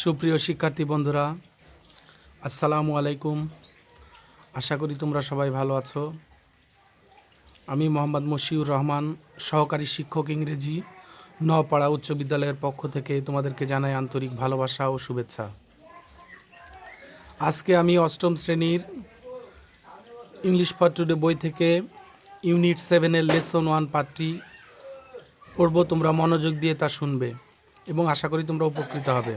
সুপ্রিয় শিক্ষার্থী বন্ধুরা, আসসালামু আলাইকুম। আশা করি তোমরা সবাই ভালো আছো। আমি মোহাম্মদ মশিউর রহমান, সহকারী শিক্ষক ইংরেজি, নওপাড়া উচ্চ বিদ্যালয়ের পক্ষ থেকে তোমাদেরকে জানাই আন্তরিক ভালোবাসা ও শুভেচ্ছা। আজকে আমি অষ্টম শ্রেণীর ইংলিশ ফর টুডে বই থেকে ইউনিট 7-এর লেসন 1 পার্টটি পড়ব। তোমরা মনোযোগ দিয়ে তা শুনবে এবং আশা করি তোমরা উপকৃত হবে।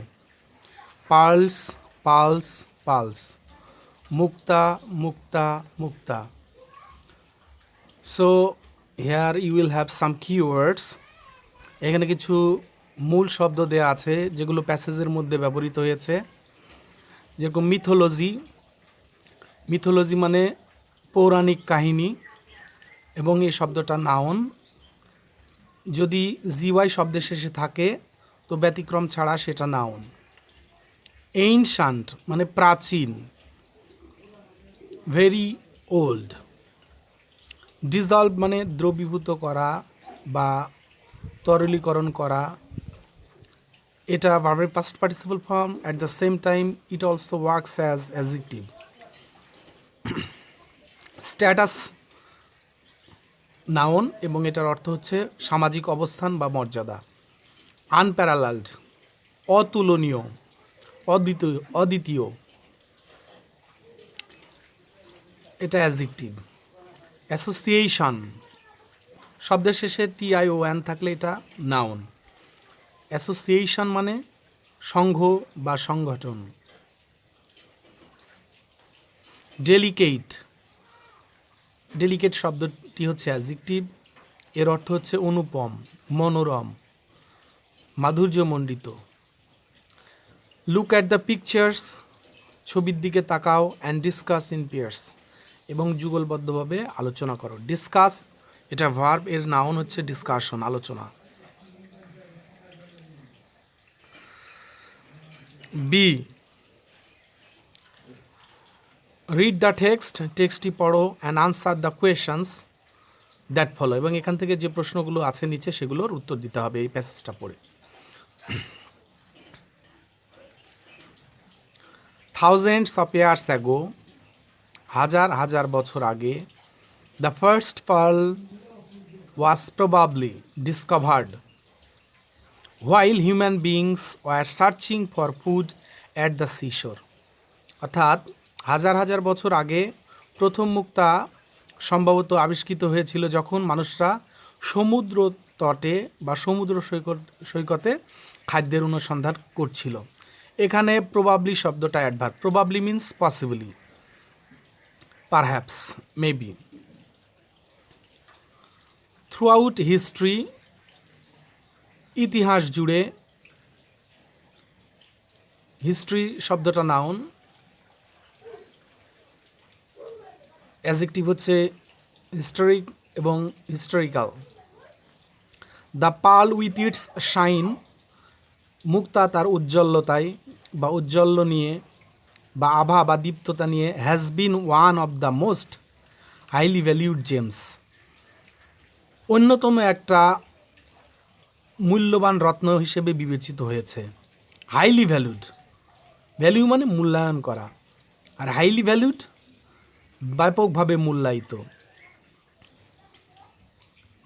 পালস, পালস, পালস, মুক্তা, মুক্তা, মুক্তা। So here you will have some keywords. এখানে কিছু মূল শব্দ দেওয়া আছে যেগুলো প্যাসেজের মধ্যে ব্যবহৃত হয়েছে, যেরকম মিথোলজি। মিথোলজি মানে পৌরাণিক কাহিনী, এবং এই শব্দটা নাউন। যদি জিওয়াই শব্দের শেষে থাকে তো ব্যতিক্রম ছাড়া সেটা নাউন। এনশান্ট মানে প্রাচীন, ভেরি ওল্ড। ডিজলভ মানে দ্রবীভূত করা বা তরলীকরণ করা, এটা ভার্বের past participle form. At the same time it also works as adjective. Status noun এবং এটার অর্থ হচ্ছে সামাজিক অবস্থান বা মর্যাদা। আনপ্যারালালড অতুলনীয়, অদ্বিতীয়, অদ্বিতীয়, এটা অ্যাডজেক্টিভ। অ্যাসোসিয়েশন শব্দের শেষে TION থাকলে এটা নাউন। অ্যাসোসিয়েশন মানে সংঘ বা সংগঠন। ডেলিকেট, ডেলিকেট শব্দটি হচ্ছে অ্যাডজেক্টিভ। এর অর্থ হচ্ছে অনুপম, মনোরম, মাধুর্যমণ্ডিত। লুক অ্যাট দ্য পিকচার্স, ছবির দিকে তাকাও। অ্যান্ড ডিসকাস ইন পেয়ার্স, এবং যুগলবদ্ধভাবে আলোচনা করো। ডিসকাস এটা ভার্ব, এর নাউন হচ্ছে ডিসকাশন, আলোচনা। বি, রিড দ্য টেক্সট, টেক্সটটি পড়ো। And answer the questions that follow, এবং এখান থেকে যে প্রশ্নগুলো আছে নিচে সেগুলোর উত্তর দিতে হবে এই প্যাসেজটা পড়ে। থাউজেন্ডস অফ ইয়ার্স অ্যাগো, হাজার হাজার বছর আগে। The first pearl was probably discovered while human beings were searching for food at the seashore. অর্থাৎ হাজার হাজার বছর আগে প্রথম মুক্তা সম্ভবত আবিষ্কৃত হয়েছিল যখন মানুষরা সমুদ্র তটে বা সমুদ্র সৈকতে খাদ্যের অনুসন্ধান করছিল। এখানে প্রবাবলি শব্দটা adverb. Probably means possibly, perhaps, maybe. Throughout history, ইতিহাস জুড়ে। হিস্ট্রি শব্দটা নাউন, অ্যাডজেক্টিভ হচ্ছে হিস্টোরিক এবং historical. The pearl with its shine, মুক্তা তার উজ্জ্বলতায় বা উজ্জ্বল্য নিয়ে বা আভা বা দীপ্ততা নিয়ে। Has been one of the most highly valued James, অন্যতম একটা মূল্যবান রত্ন হিসেবে বিবেচিত হয়েছে। হাইলি ভ্যালুড, ভ্যালু মানে মূল্যায়ন করা, আর হাইলি ভ্যালুড ব্যাপকভাবে মূল্যায়িত।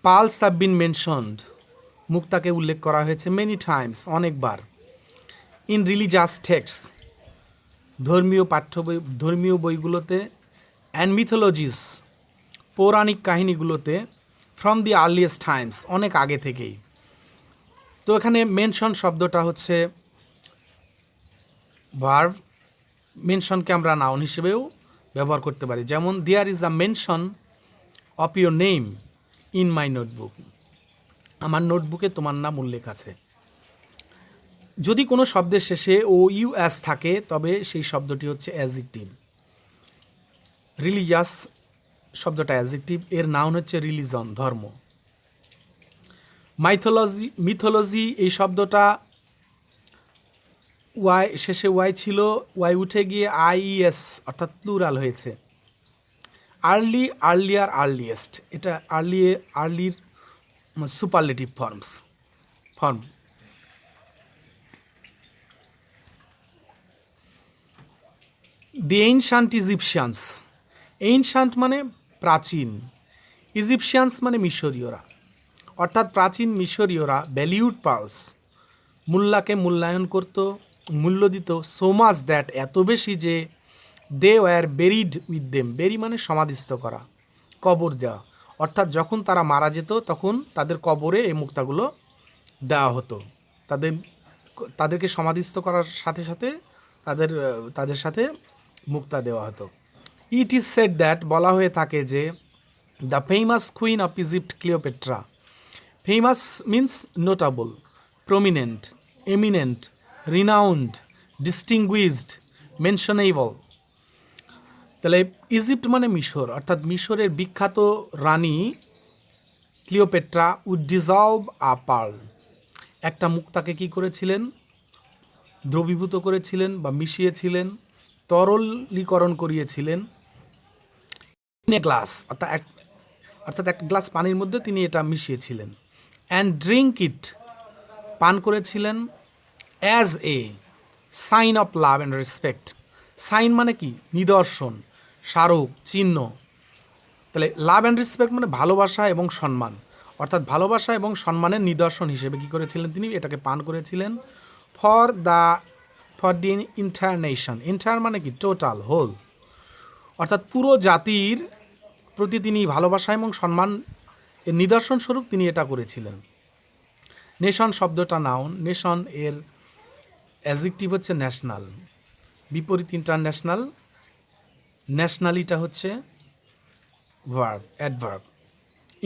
পার্লস হ্যাভ বিন মেনশনড, মুক্তাকে উল্লেখ করা হয়েছে মেনি টাইমস, অনেকবার। ইন রিলিজিয়াস টেক্সট, ধর্মীয় পাঠ্য বই, ধর্মীয় বইগুলোতে। অ্যান্ড মিথোলজিস, পৌরাণিক কাহিনীগুলোতে। ফ্রম দি আর্লিয়েস্ট টাইমস, অনেক আগে থেকেই। তো এখানে মেনশন শব্দটা হচ্ছে ভার্ব। মেনশনকে আমরা নাউন হিসেবেও ব্যবহার করতে পারি, যেমন there is a mention of your name in my notebook, আমার নোটবুকে তোমার নাম উল্লেখ আছে। যদি কোনো শব্দের শেষে OUS থাকে তবে সেই শব্দটি হচ্ছে অ্যাডজেক্টিভ। রিলিজিয়াস শব্দটা অ্যাডজেক্টিভ, এর নাউন হচ্ছে রিলিজন, ধর্ম। মাইথোলজি, মিথোলজি এই শব্দটা ওয়াই, শেষে ওয়াই ছিল, ওয়াই উঠে গিয়ে IES অর্থাৎ প্লুরাল হয়েছে। আর্লি, আর্লিয়ার, আর্লিয়েস্ট, এটা আর্লির সুপারলেটিভ ফর্ম। দি এনশান্ট ইজিপশিয়ানস, এনশান্ট মানে প্রাচীন, ইজিপশিয়ানস মানে মিশরীয়রা, অর্থাৎ প্রাচীন মিশরীয়রা ভ্যালিউড পার্লস, মুল্লাকে মূল্যায়ন করত, মূল্য দিত, সো মাচ দ্যাট এত বেশি যে they were buried with them, bury মানে সমাধিস্থ করা, কবর দেওয়া, অর্থাৎ যখন তারা মারা যেত তখন তাদের কবরে এই মুক্তাগুলো দেওয়া হতো, তাদেরকে সমাধিস্থ করার সাথে সাথে তাদের সাথে মুক্তা দেওয়া হতো। ইট ইজ সেড দ্যাট, বলা হয়ে থাকে যে the famous queen of Egypt Cleopatra, famous means notable, prominent, eminent, renowned, distinguished, mentionable. তাহলে ইজিপ্ট মানে মিশর, অর্থাৎ মিশরের বিখ্যাত রানী Cleopatra would dissolve a pearl, একটা মুক্তাকে কি করেছিলেন, দ্রবীভূত করেছিলেন বা মিশিয়েছিলেন, তরলীকরণ করিয়েছিলেন ইন এ গ্লাস, অর্থাৎ এক গ্লাস পানির মধ্যে তিনি এটা মিশিয়েছিলেন, অ্যান্ড ড্রিঙ্ক ইট, পান করেছিলেন, as a sign of love and respect, sign মানে কি, নিদর্শন, স্মারক, চিহ্ন। তাহলে লাভ অ্যান্ড রেসপেক্ট মানে ভালোবাসা এবং সম্মান, অর্থাৎ ভালোবাসা এবং সম্মানের নিদর্শন হিসেবে কী করেছিলেন, তিনি এটাকে পান করেছিলেন। For the entire nation, entire মানে কি, টোটাল, হোল, অর্থাৎ পুরো জাতির প্রতি তিনি ভালোবাসা এবং সম্মান এর নিদর্শন স্বরূপ তিনি এটা করেছিলেন। নেশন শব্দটা নাউন, নেশন এর অ্যাডজেক্টিভ হচ্ছে ন্যাশনাল, বিপরীত ইন্টারন্যাশনাল, ন্যাশনালিটা হচ্ছে ভার্ব, অ্যাডভার্ব,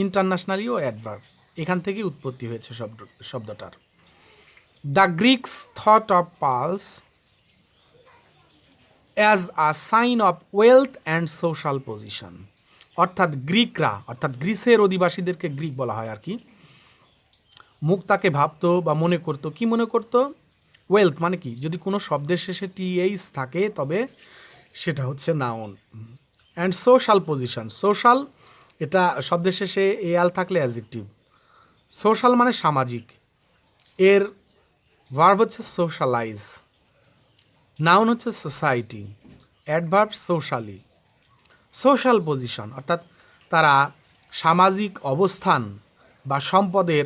ইন্টারন্যাশনালিও অ্যাডভার্ব, এখান থেকে উৎপত্তি হয়েছে শব্দটার। The Greeks thought of pearls as a sign of wealth and social position, অর্থাৎ গ্রিকরা, অর্থাৎ গ্রিসের অধিবাসীদেরকে গ্রিক বলা হয় আর কি, মুক্তাকে ভাবতো বা মনে করতো, কি মনে করতো, ওয়েলথ মানে কি, যদি কোনো শব্দের শেষে টিএইচ থাকে তবে সেটা হচ্ছে noun, and social position, social এটা শব্দের শেষে এল থাকলে অ্যাডজেক্টিভ, সোশ্যাল মানে সামাজিক, এর ভার্ব হচ্ছে সোশ্যালাইজ, নাউন হচ্ছে society, adverb socially, social position অর্থাৎ তারা সামাজিক অবস্থান বা সম্পদের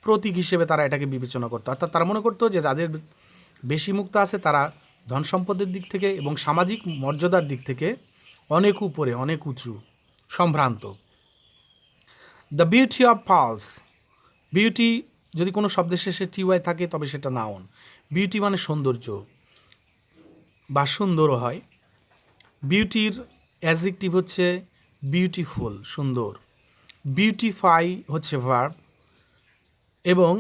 প্রতীক হিসেবে তারা এটাকে বিবেচনা করতো, অর্থাৎ তারা মনে করতো যে যাদের বেশি মুক্ত আছে তারা ধন সম্পদের দিক থেকে এবং সামাজিক মর্যাদার দিক থেকে অনেক উপরে, অনেক উঁচু, সম্ভ্রান্ত। The beauty of pearls, beauty যদি কোনো শব্দের শেষে টিওয়াই থাকে তবে সেটা নাউন, বিউটি মানে সৌন্দর্য বা সুন্দরও হয়, বিউটির অ্যাডজেক্টিভ হচ্ছে বিউটিফুল, সুন্দর, বিউটিফাই হচ্ছে ভার্ব এবং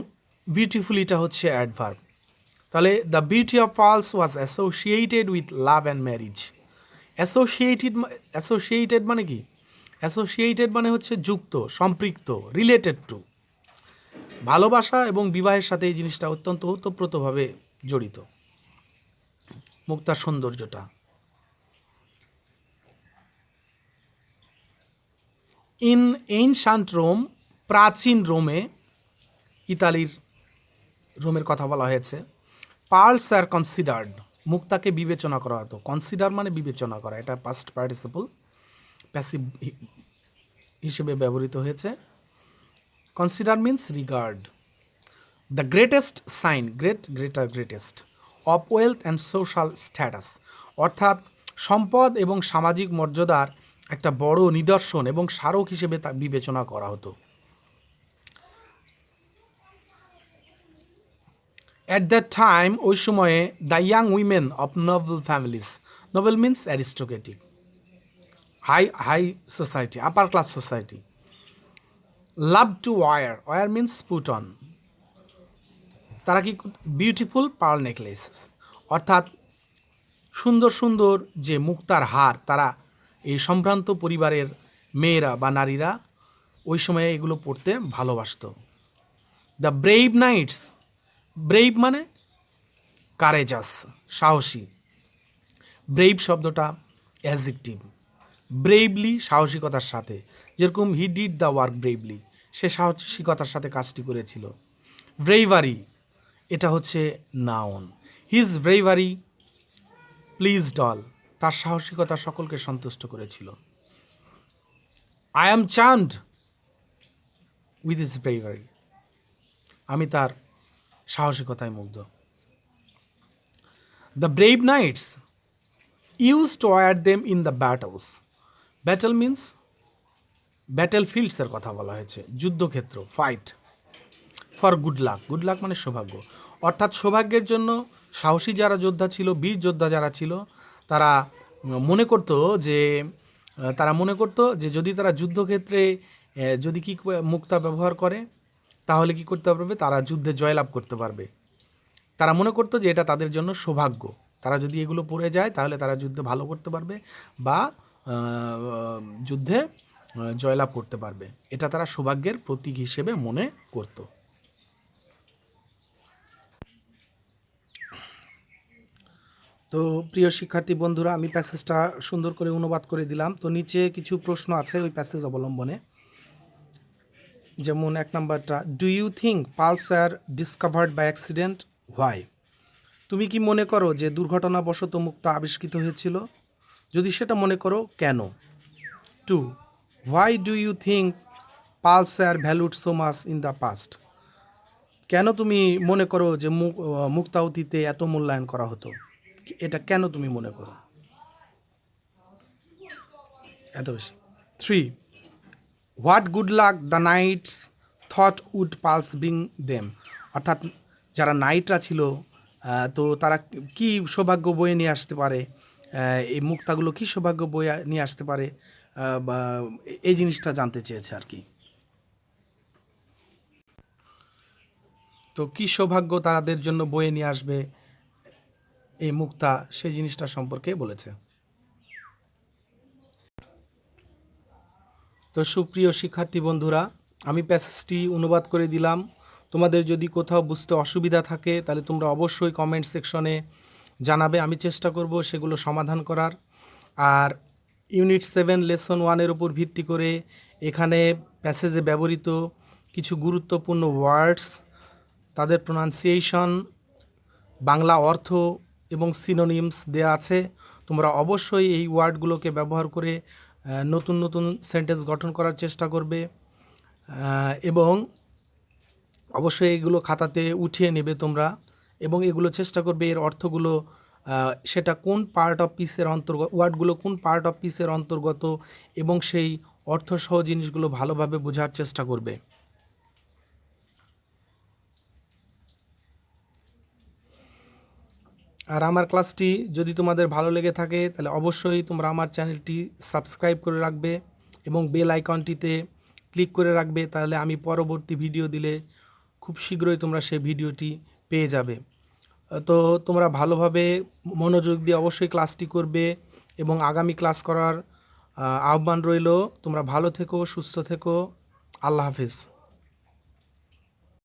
বিউটিফুল এটা হচ্ছে অ্যাডভার্ব। তাহলে the beauty of pearls was associated with love and marriage, associated মানে কি, অ্যাসোসিয়েটেড মানে হচ্ছে যুক্ত, সম্পৃক্ত, রিলেটেড টু, ভালোবাসা এবং বিবাহের সাথে এই জিনিসটা অত্যন্ত ওতপ্রোতভাবে জড়িত, মুক্তার সৌন্দর্যটা। ইন এনশান্ট রোম, প্রাচীন রোমে, ইতালির রোমের কথা বলা হয়েছে, পার্লস আর কনসিডার্ড, মুক্তাকে বিবেচনা করা হতো, কনসিডার মানে বিবেচনা করা, এটা পাস্ট পার্টিসিপল প্যাসিভ হিসেবে ব্যবহৃত হয়েছে, consider means regard. The greatest sign, greater greatest, of wealth and social status, অর্থাৎ সম্পদ এবং সামাজিক মর্যাদার একটা বড় নিদর্শন এবং স্মারক হিসেবে তা বিবেচনা করা হতো। অ্যাট দ্যাট টাইম, ওই সময়ে, the young women of noble families, noble means aristocratic, high society, upper class society, love to wear means put on, তারা কি বিউটিফুল পার্ল নেকলেস, অর্থাৎ সুন্দর সুন্দর যে মুক্তার হার, তারা এই সম্ভ্রান্ত পরিবারের মেয়েরা বা নারীরা ওই সময়ে এগুলো পড়তে ভালোবাসত। দ্য ব্রেভ নাইটস, ব্রেভ মানে কারেজাস, সাহসী, ব্রেভ শব্দটা অ্যাডজেক্টিভ, ব্রেভলি সাহসিকতার সাথে, যেরকম he did the work bravely, সে সাহসিকতার সাথে কাজটি করেছিল। ব্রেভারি এটা হচ্ছে noun, his bravery pleased all, তার সাহসিকতা সকলকে সন্তুষ্ট করেছিল। I am charmed with his bravery, আমি তার সাহসিকতায় মুগ্ধ। The brave knights use to wear them in the battles. Battle means battle ফিল্ডসের কথা বলা হয়েছে, যুদ্ধক্ষেত্র, fight. For good luck, good luck মানে সৌভাগ্য, অর্থাৎ সৌভাগ্যের জন্য সাহসী যারা যোদ্ধা ছিল, বীর যোদ্ধা যারা ছিল, তারা মনে করতো যে যদি তারা যুদ্ধক্ষেত্রে যদি কি মুক্তা ব্যবহার করে তাহলে কি করতে পারবে, তারা যুদ্ধে জয়লাভ করতে পারবে। তারা মনে করতো যে এটা তাদের জন্য সৌভাগ্য, তারা যদি এগুলো পড়ে যায় তাহলে তারা যুদ্ধে ভালো করতে পারবে বা যুদ্ধে জয়লাভ করতে পারবে। এটা তারা সৌভাগ্যের প্রতীক হিসেবে মনে করত। তো প্রিয় শিক্ষার্থী বন্ধুরা, আমি প্যাসেজটা সুন্দর করে অনুবাদ করে দিলাম। তো নিচে কিছু প্রশ্ন আছে ওই প্যাসেজ অবলম্বনে। যেমন 1 নাম্বারটা, do you think pearls are discovered by accident, why? তুমি কি মনে করো যে দুর্ঘটনাবশত মুক্তা আবিষ্কৃত হয়েছিল? যদি সেটা মনে করো, কেন? 2, why do you think pearls are valued so much in the past? কেন তুমি মনে করো যে মুক্তা অতীতে এত মূল্যায়ন করা হতো? এটা কেন তুমি মনে করো এত বেশি? 3, what good luck the knights thought would pearls bring them. অর্থাৎ যারা নাইটরা ছিল তো তারা কি সৌভাগ্য বয়ে নিয়ে আসতে পারে, এই মুক্তাগুলো কি সৌভাগ্য বয়ে নিয়ে আসতে পারে, বা এই জিনিসটা জানতে চেয়েছে আর কি। তো কি সৌভাগ্য তাদের জন্য বয়ে নিয়ে আসবে এই মুক্তা, সেই জিনিসটা সম্পর্কে বলেছে। তো সুপ্রিয় শিক্ষার্থী বন্ধুরা, আমি প্যাসেজটি অনুবাদ করে দিলাম। তোমাদের যদি কোথাও বুঝতে অসুবিধা থাকে তাহলে তোমরা অবশ্যই কমেন্ট সেকশনে জানাবে, আমি চেষ্টা করব সেগুলো সমাধান করার। আর ইউনিট 7 লেসন 1-এর উপর ভিত্তি করে এখানে প্যাসেজে ব্যবহৃত কিছু গুরুত্বপূর্ণ ওয়ার্ডস, তাদের প্রোনাউন্সিয়েশন, বাংলা অর্থ এবং সিনোনিমস দেয়া আছে। তোমরা অবশ্যই এই ওয়ার্ডগুলোকে ব্যবহার করে নতুন নতুন সেন্টেন্স গঠন করার চেষ্টা করবে এবং অবশ্যই এগুলো খাতাতে উঠিয়ে নেবে তোমরা, এবং এগুলো চেষ্টা করবে এর অর্থগুলো সেটা কোন পার্ট অফ পিসের অন্তর্গত, ওয়ার্ডগুলো কোন পার্ট অফ পিসের অন্তর্গত, এবং সেই অর্থসহ জিনিসগুলো ভালোভাবে বোঝার চেষ্টা করবে। আর আমার ক্লাসটি যদি তোমাদের ভালো লেগে থাকে তাহলে অবশ্যই তোমরা আমার চ্যানেলটি সাবস্ক্রাইব করে রাখবে এবং বেল আইকনটিতে ক্লিক করে রাখবে, তাহলে আমি পরবর্তী ভিডিও দিলে খুব শীঘ্রই তোমরা সেই ভিডিওটি পেয়ে যাবে। তো তোমরা ভালোভাবে মনোযোগ দিয়ে অবশ্যই ক্লাসটি করবে এবং আগামী ক্লাস করার আহ্বান রইল। তোমরা ভালো থেকো, সুস্থ থেকো। আল্লাহ হাফিজ।